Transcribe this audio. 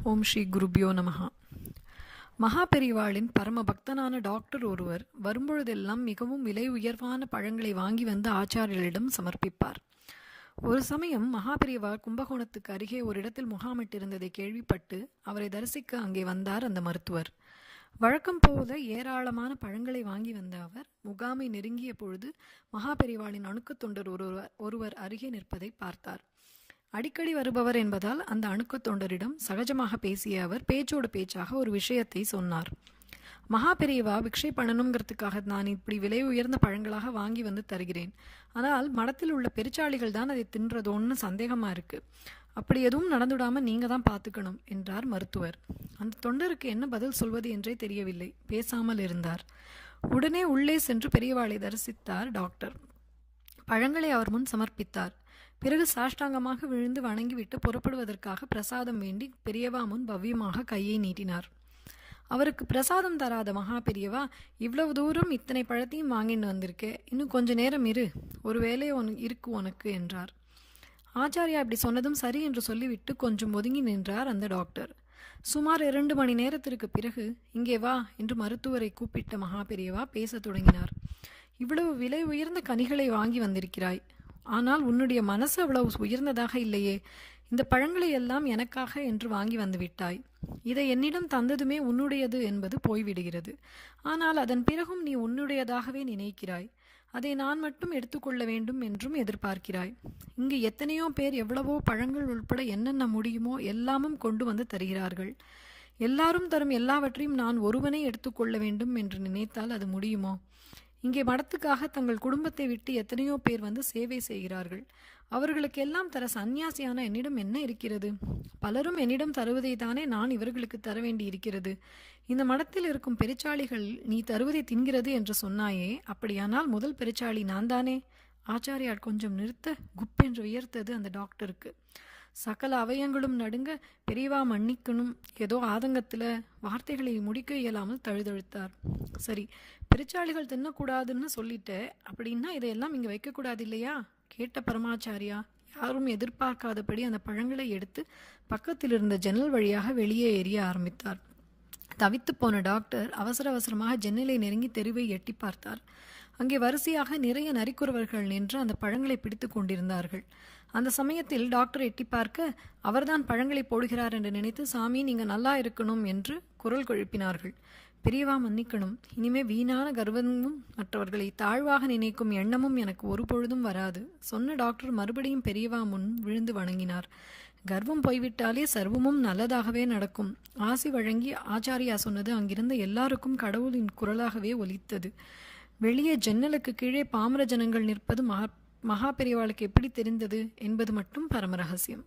ஓம் ஸ்ரீ குருபியோ நமஹா. மகாபெரிவாளின் பரம பக்தனான டாக்டர் ஒருவர் வரும்பொழுதெல்லாம் மிகவும் விலை உயர்வான பழங்களை வாங்கி வந்து ஆச்சாரியர்களிடம் சமர்ப்பிப்பார். ஒரு சமயம் மகாபெரிவா கும்பகோணத்துக்கு அருகே ஒரு இடத்தில் முகாமிட்டிருந்ததை கேள்விப்பட்டு அவரை தரிசிக்க அங்கே வந்தார் அந்த மருத்துவர். வழக்கம் போல ஏராளமான பழங்களை வாங்கி வந்த அவர் முகாமை நெருங்கிய பொழுது மகாபெரிவாளின் அணுக்கத் தொண்டர் ஒருவர் அருகே நிற்பதை பார்த்தார். அடிக்கடி வருபவர் என்பதால் அந்த அணுக்கத் தொண்டரிடம் சகஜமாக பேசிய அவர் பேச்சோடு பேச்சாக ஒரு விஷயத்தை சொன்னார். மகாபெரியவா பிக்ஷை பண்ணணுங்கிறதுக்காக நான் இப்படி விலை உயர்ந்த பழங்களாக வாங்கி வந்து தருகிறேன். ஆனால் மடத்தில் உள்ள பெருச்சாளிகள் தான் அதை தின்றதோன்னு சந்தேகமா இருக்கு. அப்படி எதுவும் நடந்துடாம நீங்க தான் பார்த்துக்கணும் என்றார் மருத்துவர். அந்த தொண்டருக்கு என்ன பதில் சொல்வது என்றே தெரியவில்லை. பேசாமல் இருந்தார். உடனே உள்ளே சென்று பெரியவாளை தரிசித்தார் டாக்டர். பழங்களை அவர் முன் சமர்ப்பித்தார். பிறகு சாஷ்டாங்கமாக விழுந்து வணங்கிவிட்டு புறப்படுவதற்காக பிரசாதம் வேண்டி பெரியவா முன் பவ்யமாக கையை நீட்டினார். அவருக்கு பிரசாதம் தராத மகா பெரியவா, இவ்வளவு தூரம் இத்தனை பழத்தையும் வாங்கிட்டு வந்திருக்கே, இன்னும் கொஞ்ச நேரம் இரு, ஒரு வேலை இருக்கு உனக்கு என்றார். ஆச்சாரியா இப்படி சொன்னதும் சரி என்று சொல்லிவிட்டு கொஞ்சம் ஒதுங்கி நின்றார் அந்த டாக்டர். சுமார் 2 மணி நேரத்திற்கு பிறகு இங்கே வா என்று மருத்துவரை கூப்பிட்ட மகா பெரியவா பேசத் தொடங்கினார். இவ்வளவு விலை உயர்ந்த கனிகளை வாங்கி வந்திருக்கிறாய். ஆனால் உன்னுடைய மனசு அவ்வளவு உயர்ந்ததாக இல்லையே. இந்த பழங்களை எல்லாம் எனக்காக என்று வாங்கி வந்து விட்டாய். இதை என்னிடம் தந்ததுமே உன்னுடையது என்பது போய்விடுகிறது. ஆனால் அதன் பிறகும் நீ உன்னுடையதாகவே நினைக்கிறாய். அதை நான் மட்டும் எடுத்துக்கொள்ள வேண்டும் என்றும் எதிர்பார்க்கிறாய். இங்கு எத்தனையோ பேர் எவ்வளவோ பழங்கள் உட்பட என்னென்ன முடியுமோ எல்லாமும் கொண்டு வந்து தருகிறார்கள். எல்லாரும் தரும் எல்லாவற்றையும் நான் ஒருவனே எடுத்துக்கொள்ள வேண்டும் என்று நினைத்தால் அது முடியுமோ? இங்கே மடத்துக்காக தங்கள் குடும்பத்தை விட்டு எத்தனையோ பேர் வந்து சேவை செய்கிறார்கள். அவர்களுக்கெல்லாம் தர சந்நியாசியான என்னிடம் என்ன இருக்கிறது? பலரும் என்னிடம் தருவதை தானே நான் இவர்களுக்கு தர வேண்டி இருக்கிறது. இந்த மடத்தில் இருக்கும் பெருச்சாளிகள் நீ தருவதை தின்கிறது என்று சொன்னாயே, அப்படியானால் முதல் பெருச்சாளி நான் தானே? ஆச்சாரியார் கொஞ்சம் நிறுத்த குப்பென்று உயர்த்தது அந்த டாக்டருக்கு. சகல அவயங்களும் நடுங்க, பெரியவா மன்னிக்கணும் ஏதோ ஆதங்கத்தில் வார்த்தைகளை முடிக்க இயலாமல் தழுதழுத்தார். சரி, பெருச்சாளிகள் தின்னக்கூடாதுன்னு சொல்லிட்டு அப்படின்னா இதையெல்லாம் இங்கே வைக்கக்கூடாது இல்லையா? கேட்ட பரமாச்சாரியா யாரும் எதிர்பார்க்காதபடி அந்த பழங்களை எடுத்து பக்கத்தில் இருந்த ஜன்னல் வழியாக வெளியே எறிய ஆரம்பித்தார். தவித்து போன டாக்டர் அவசர அவசரமாக ஜன்னலை நெருங்கி தெருவை எட்டி பார்த்தார். அங்கே வரிசையாக நிறைய நரிக்குறவர்கள் நின்று அந்த பழங்களை பிடித்து கொண்டிருந்தார்கள். அந்த சமயத்தில் டாக்டர் எட்டி பார்க்க அவர்தான் பழங்களை போடுகிறார் என்று நினைத்து, சாமி நீங்க நல்லா இருக்கணும் என்று குரல் கொழுப்பினார்கள். பெரியவா மன்னிக்கணும், இனிமே வீணான கர்வமும் மற்றவர்களை தாழ்வாக நினைக்கும் எண்ணமும் எனக்கு ஒரு பொழுதும் வராது சொன்ன டாக்டர் மறுபடியும் பெரியவா முன் விழுந்து வணங்கினார். கர்வம் போய்விட்டாலே சர்வமும் நல்லதாகவே நடக்கும். ஆசி வழங்கி ஆச்சாரியா சொன்னது அங்கிருந்த எல்லாருக்கும் கடவுளின் குரலாகவே ஒலித்தது. வெளியே ஜன்னலுக்கு கீழே பாமர ஜனங்கள் நிற்பது மகா பெரியவாளுக்கு எப்படி தெரிந்தது என்பது மட்டும் பரம ரகசியம்.